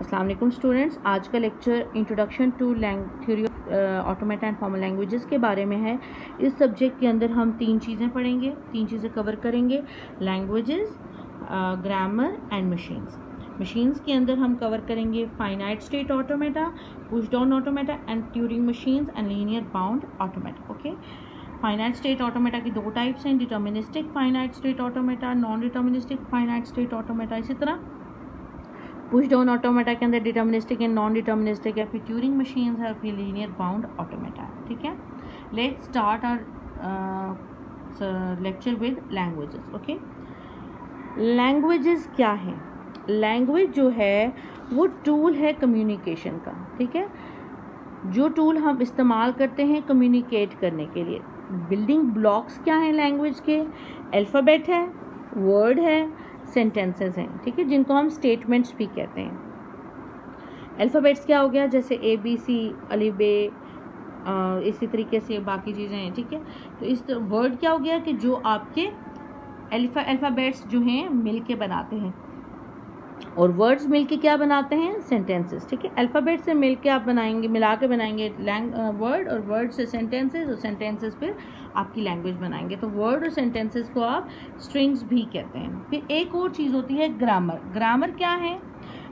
अस्सलाम वालेकुम स्टूडेंट्स, आज का lecture introduction to theory of automata and formal languages के बारे में है। इस सब्जेक्ट के अंदर हम तीन चीज़ें कवर करेंगे: languages, grammar and machines. Machines के अंदर हम कवर करेंगे finite state automata, push down automata and Turing machines and linear bound automata. Okay, finite state automata की दो टाइप्स हैं: deterministic finite state automata, non deterministic finite state automata. इसी तरह push down automata के अंदर deterministic and non deterministic है, फिर Turing machines है, फिर लीनियर बाउंड ऑटोमेटा है। ठीक है, let's start our lecture with languages. Okay, languages क्या है? लैंग्वेज जो है वो टूल है कम्युनिकेशन का। ठीक है, जो टूल हम इस्तेमाल करते हैं कम्युनिकेट करने के लिए। बिल्डिंग ब्लॉक्स क्या हैं लैंग्वेज के? अल्फ़ाबेट है, वर्ड है, सेंटेंसेस हैं। ठीक है, जिनको हम स्टेटमेंट्स भी कहते हैं। अल्फ़ाबेट्स क्या हो गया? जैसे ए बी सी, अलिफ बे, इसी तरीके से बाकी चीज़ें हैं। ठीक है, तो इस वर्ड क्या हो गया कि जो आपके अल्फ़ाबेट्स जो हैं मिल के बनाते हैं, और वर्ड्स मिलके क्या बनाते हैं? सेंटेंसेस। ठीक है, अल्फ़ाबेट से मिलके आप बनाएंगे, मिला के बनाएंगे वर्ड, और वर्ड से सेंटेंसेस, और सेंटेंसेस फिर आपकी लैंग्वेज बनाएंगे। तो वर्ड और सेंटेंसेस को आप स्ट्रिंग्स भी कहते हैं। फिर एक और चीज़ होती है ग्रामर। ग्रामर क्या है?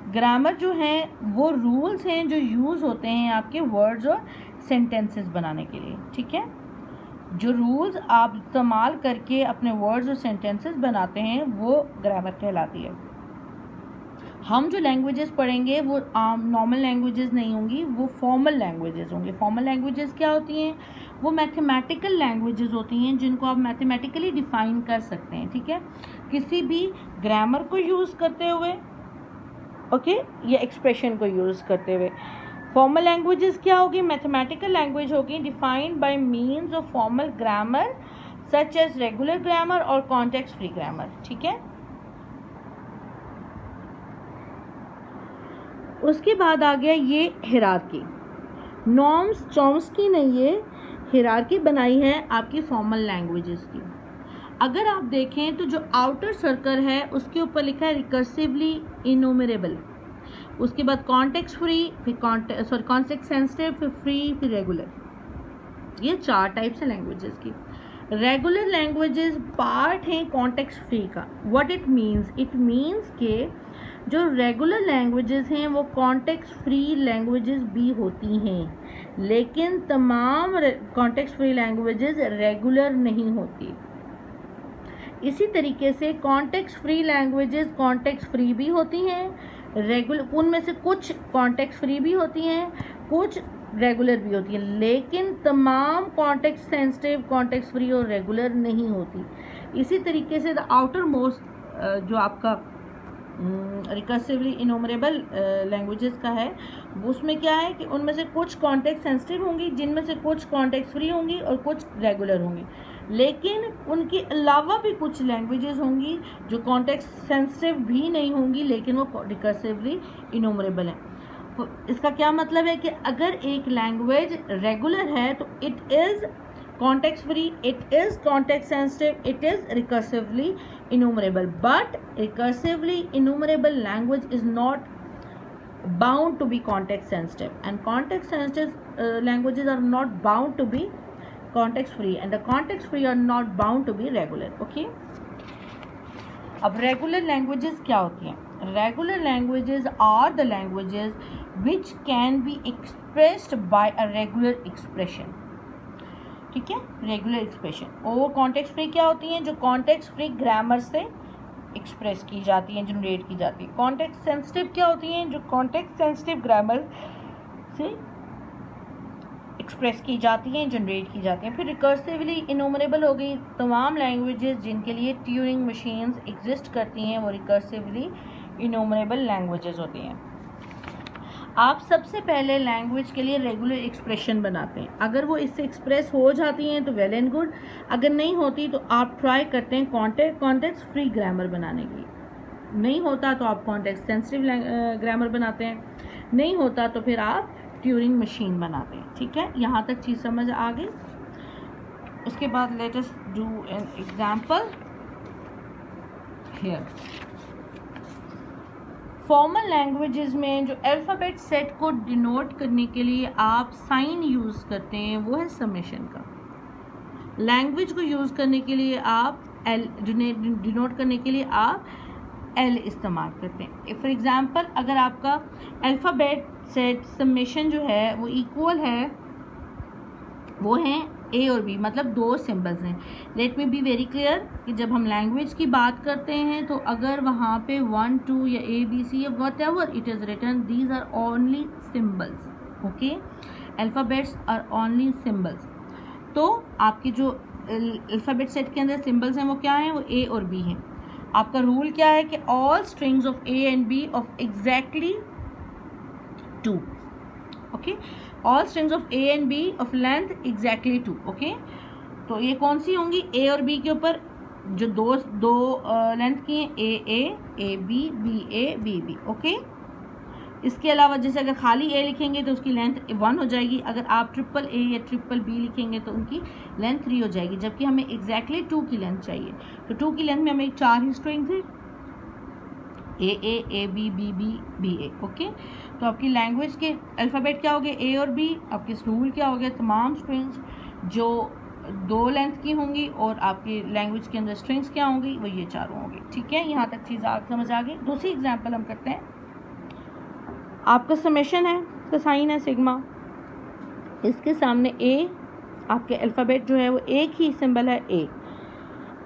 ग्रामर जो है वो रूल्स हैं जो यूज़ होते हैं आपके वर्ड्स और सेंटेंसेस बनाने के लिए। ठीक है, जो रूल्स आप इस्तेमाल करके अपने वर्ड्स और सेंटेंसेस बनाते हैं वो ग्रामर कहलाती है। हम जो लैंग्वेजेस पढ़ेंगे वो नॉर्मल लैंग्वेजेस नहीं होंगी, वो फॉर्मल लैंग्वेजेस होंगे। फॉर्मल लैंग्वेजेस क्या होती हैं? वो मैथमेटिकल लैंग्वेजेस होती हैं जिनको आप मैथमेटिकली डिफ़ाइन कर सकते हैं। ठीक है, किसी भी ग्रामर को यूज़ करते हुए, ओके, या एक्सप्रेशन को यूज़ करते हुए। फॉर्मल लैंग्वेजेस क्या होगी? मैथमेटिकल लैंग्वेज होगी, defined by means of formal grammar such as regular grammar और कॉन्टेक्स्ट फ्री ग्रामर। ठीक है, उसके बाद आ गया ये हिरार्की। नॉर्म्स चॉम्स्की ने ये हिरार्की बनाई है आपकी फॉर्मल लैंग्वेजेस की। अगर आप देखें तो जो आउटर सर्कल है उसके ऊपर लिखा है रिकर्सिवली इनोमरेबल, उसके बाद कॉन्टेक्स्ट फ्री, फिर कॉन्टेक्स्ट सेंसिटिव, फिर फ्री, फिर रेगुलर। ये चार टाइप्स है लैंग्वेजेस की। रेगुलर लैंग्वेजेस पार्ट हैं कॉन्टेक्स्ट फ्री का। What it means? It means के जो रेगुलर लैंग्वेजेस हैं वो कॉन्टेक्स्ट फ्री लैंग्वेजेस भी होती हैं, लेकिन तमाम कॉन्टेक्स्ट फ्री लैंग्वेजेस रेगुलर नहीं होती। इसी तरीके से context free languages context free भी होती हैं, रेगुलर, उनमें से कुछ कॉन्टेक्स्ट फ्री भी होती हैं, कुछ रेगुलर भी होती हैं, लेकिन तमाम कॉन्टेक्स्ट सेंसिटिव, कॉन्टेक्स्ट फ्री और रेगुलर नहीं होती। इसी तरीके से द आउटर मोस्ट जो आपका रिकर्सिवली इनोमरेबल लैंग्वेजेस का है, उसमें क्या है कि उनमें से कुछ कॉन्टेक्स्ट सेंसिटिव होंगी, जिनमें से कुछ कॉन्टेक्स्ट फ्री होंगी और कुछ रेगुलर होंगी, लेकिन उनके अलावा भी कुछ लैंग्वेजेस होंगी जो कॉन्टेक्स्ट सेंसिटिव भी नहीं होंगी, लेकिन वो रिकर्सिवली इनोमरेबल हैं। तो इसका क्या मतलब है कि अगर एक लैंग्वेज रेगुलर है तो it is context free, it is context sensitive, it is recursively enumerable, but recursively enumerable language is not bound to be context sensitive, and context sensitive languages are not bound to be context free, and the context free are not bound to be regular. Okay, अब regular languages क्या होती हैं? Regular languages are the languages which can be expressed by a regular expression. ठीक है, regular expression. और context free क्या होती हैं? जो कॉन्टेक्स्ट फ्री ग्रामर से एक्सप्रेस की जाती हैं, जनरेट की जाती है। कॉन्टेक्स्ट सेंसिटिव क्या होती हैं? जो कॉन्टेक्स्ट सेंसिटिव ग्रामर से एक्सप्रेस की जाती हैं, जनरेट की जाती हैं। फिर रिकर्सिवली इनोमरेबल हो गई तमाम लैंग्वेजेस जिनके लिए ट्यूरिंग मशीन्स एग्जिस्ट करती हैं, वो रिकर्सिवली इनोमरेबल लैंग्वेजेस होती हैं। आप सबसे पहले लैंग्वेज के लिए रेगुलर एक्सप्रेशन बनाते हैं। अगर वो इससे एक्सप्रेस हो जाती हैं तो वेल एंड गुड, अगर नहीं होती तो आप ट्राई करते हैं कॉन्टेक्स्ट फ्री ग्रामर बनाने की। नहीं होता तो आप कॉन्टेक्स्ट सेंसिटिव ग्रामर बनाते हैं, नहीं होता तो फिर आप ट्यूरिंग मशीन बनाते हैं। ठीक है, यहाँ तक चीज़ समझ आ गई। उसके बाद let us do an example here. Formal languages में जो अल्फ़ाबेट सेट को डिनोट करने के लिए आप साइन यूज़ करते हैं वो है समेशन का। लैंग्वेज को यूज़ करने के लिए आप एल डिनोट करने के लिए आप एल इस्तेमाल करते हैं। फॉर एग्ज़ाम्पल अगर आपका अल्फ़ाबेट सेट समेशन जो है वो इक्वल है, वो हैं ए और बी, मतलब दो सिंबल्स हैं। Let me be very clear कि जब हम लैंग्वेज की बात करते हैं तो अगर वहाँ पे 1 2 या ए बी सी या whatever it is written, these are only symbols, okay. Alphabets are only symbols. तो आपके जो अल्फ़ाबेट सेट के अंदर सिम्बल्स हैं वो क्या हैं, वो ए और बी हैं। आपका रूल क्या है कि all strings of a and b of exactly 2, okay. All strings of a and b of length exactly 2, okay. तो ये कौन सी होंगी, ए और बी के ऊपर जो दो लेंथ की हैं, ए बी बी, ओके। इसके अलावा जैसे अगर खाली ए लिखेंगे तो उसकी लेंथ 1 हो जाएगी, अगर आप ट्रिपल ए या ट्रिपल बी लिखेंगे तो उनकी लेंथ 3 हो जाएगी, जबकि हमें एग्जैक्टली 2 की लेंथ चाहिए। तो 2 की लेंथ में हमें 4 ही स्ट्रिंग्स हैं, a b b a, okay. तो आपकी लैंग्वेज के अल्फ़ाबेट क्या हो गए, ए और बी। आपके रूल क्या हो गया, तमाम स्ट्रिंग्स जो 2 लेंथ की होंगी और आपकी लैंग्वेज के अंदर स्ट्रिंग्स क्या होंगी, वो ये चारों होंगी, ठीक है। यहाँ तक चीज़ आप समझ आ गई। दूसरी एग्जाम्पल हम करते हैं। आपका समेशन है, इसका साइन है सिग्मा, इसके सामने ए, आपके अल्फ़ाबेट जो है वो एक ही सिंबल है ए।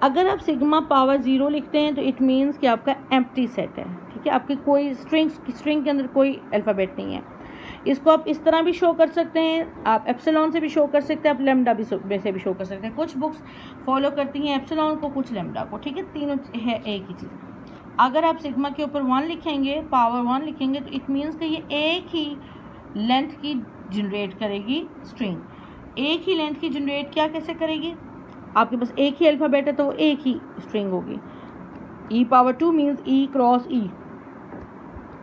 अगर आप सिग्मा पावर 0 लिखते हैं तो इट मीन्स कि आपका एम्प्टी सेट है, ठीक है। आपकी कोई स्ट्रिंग के अंदर कोई अल्फ़ाबेट नहीं है। इसको आप इस तरह भी शो कर सकते हैं, आप एप्सिलॉन से भी शो कर सकते हैं, आप लेमडा भी से भी शो कर सकते हैं। कुछ बुक्स फॉलो करती हैं एप्सिलॉन को, कुछ लेमडा को, ठीक है। तीनों है एक ही चीज़। अगर आप सिग्मा के ऊपर 1 लिखेंगे, पावर 1 लिखेंगे, तो इट मीन्स कि ये एक ही लेंथ की जनरेट करेगी स्ट्रिंग। एक ही लेंथ की जनरेट क्या कैसे करेगी, आपके पास एक ही अल्फ़ाबेट है तो वो एक ही स्ट्रिंग होगी। ई पावर 2 मीन्स ई क्रॉस ई।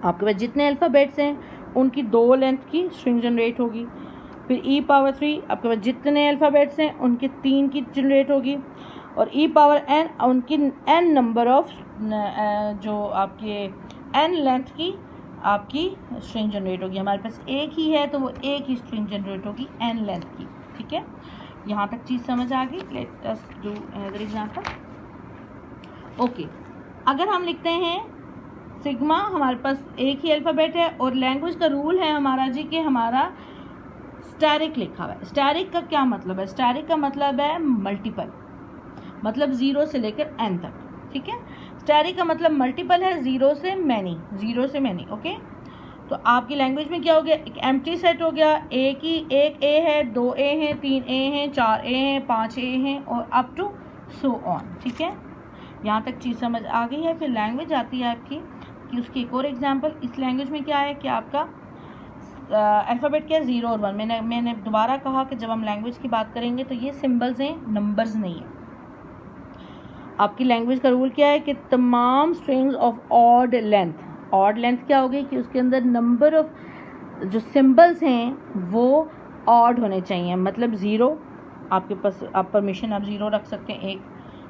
आपके पास जितने अल्फ़ाबेट्स हैं उनकी 2 लेंथ की स्ट्रिंग जनरेट होगी। फिर ई पावर 3, आपके पास जितने अल्फ़ाबेट्स हैं उनके 3 की जनरेट होगी। और ई पावर एन, उनकी एन नंबर ऑफ जो आपके एन लेंथ की आपकी स्ट्रिंग जनरेट होगी। हमारे पास एक ही है तो वो एक ही स्ट्रिंग जनरेट होगी एन लेंथ की, ठीक है। यहाँ तक चीज़ समझ आ गई। Let us do another example, okay. अगर हम लिखते हैं सिग्मा, हमारे पास एक ही अल्फ़ाबेट है और लैंग्वेज का रूल है हमारा जी कि हमारा स्टैरिक लिखा हुआ है। स्टैरिक का क्या मतलब है, स्टैरिक का मतलब है मल्टीपल, मतलब 0 से लेकर n तक, ठीक है। स्टैरिक का मतलब मल्टीपल है, 0 से मैनी, ओके। तो आपकी लैंग्वेज में क्या हो गया, एक एम्प्टी सेट हो गया, एक ए है, 2 ए हैं, 3 ए हैं, 4 ए हैं, 5 ए हैं और अप टू सो ऑन, ठीक है। यहाँ तक चीज़ समझ आ गई है। फिर लैंग्वेज आती है आपकी कि उसकी एक और एग्जांपल। इस लैंग्वेज में क्या है कि आपका अल्फ़ाबेट क्या है, 0 और 1। मैंने दोबारा कहा कि जब हम लैंग्वेज की बात करेंगे तो ये सिम्बल्स हैं, नंबर्स नहीं है। आपकी लैंग्वेज का रूल क्या है कि तमाम स्ट्रिंग्स ऑफ ऑड लेंथ क्या होगी कि उसके अंदर नंबर ऑफ जो सिंबल्स हैं वो ऑड होने चाहिए। मतलब 0, आपके पास आप परमिशन आप 0 रख सकते हैं, एक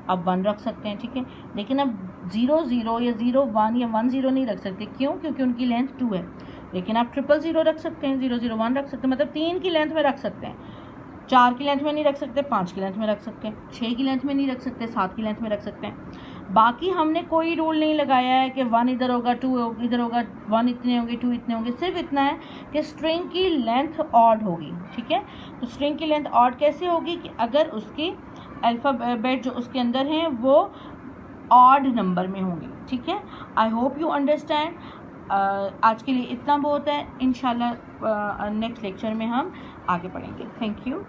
आप 1 रख सकते हैं, ठीक है। लेकिन अब 0 0 या 0 1 या 1 0 नहीं रख सकते, क्यों, क्योंकि उनकी लेंथ 2 है। लेकिन आप 0 0 रख सकते हैं, 0 0 1 रख सकते हैं, मतलब 3 की लेंथ में रख सकते हैं। 4 की लेंथ में नहीं रख सकते, 5 की लेंथ में रख सकते हैं, 6 की लेंथ में नहीं रख सकते, 7 की लेंथ में रख सकते हैं। बाकी हमने कोई रूल नहीं लगाया है कि 1 इधर होगा, 2 इधर होगा, 1 इतने होंगे, 2 इतने होंगे। सिर्फ इतना है कि स्ट्रिंग की लेंथ ऑड होगी, ठीक है। तो स्ट्रिंग की लेंथ ऑड कैसे होगी कि अगर उसकी अल्फ़ाबेट जो उसके अंदर हैं वो ऑड नंबर में होंगे, ठीक है। I hope you understand. आज के लिए इतना बहुत है, इंशाल्लाह नेक्स्ट लेक्चर में हम आगे पढ़ेंगे। Thank you.